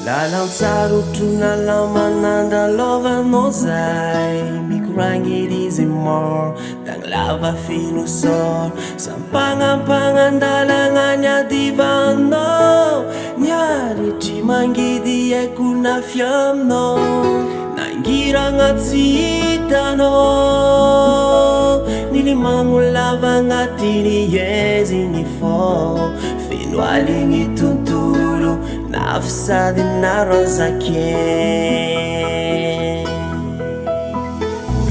Lalantsarotona lamanandalovanao zay mikoragniry mor dagny lava finosor sampagnampagnandalagna ny adivanao niaritry mangidy aiko nafy aminao nangiragna tsy hitanao nilimagno lava agnatiny ezigny fô feno aligny tontolo nafy sady narazake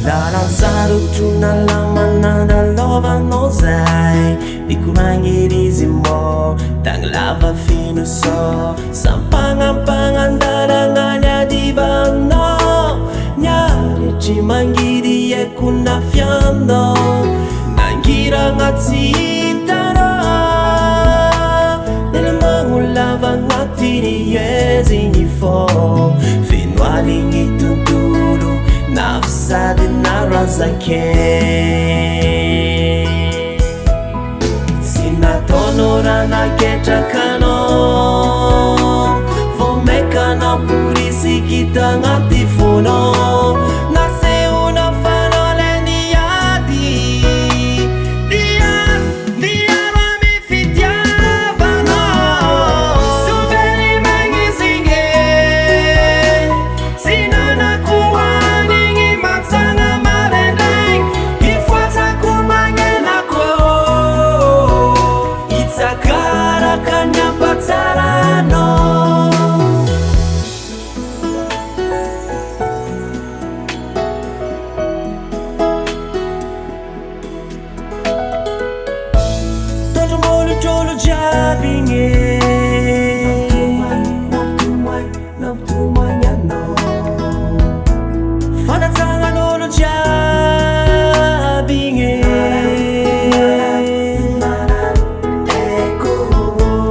lalantsarotona lamanandalovanao zay mikoragniry mor dagny lava finosor sampagnampagnandalagna ny adivanao niaritry mangidy aiko nafy aminao nangiragna tsy hitanao nilimagno lava agnatiny ezigny fô feno aligny tontolo nafy sady narazake tsy nataonao raha naketrakanao vao maikanao porisikita agnaty fonao nasehona fanao le niady niaro amy fitiavanao sovely magnizigny tsy nanako anigny matsagna maraindraigny hifoazako magnenako itsakaraka ny ampatsaranao Trolo jiabigny nampitomagny fanatsagnan'olo jiabigny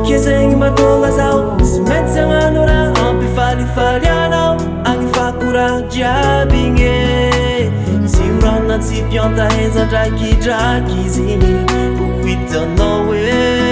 kezegny matonga zao tsy maintsy agnano raha ampifalifaly anao agnifaako raha jiabigny tsy orana tsy mpianta heza ndraikidraky izy igny ho hitanao hoe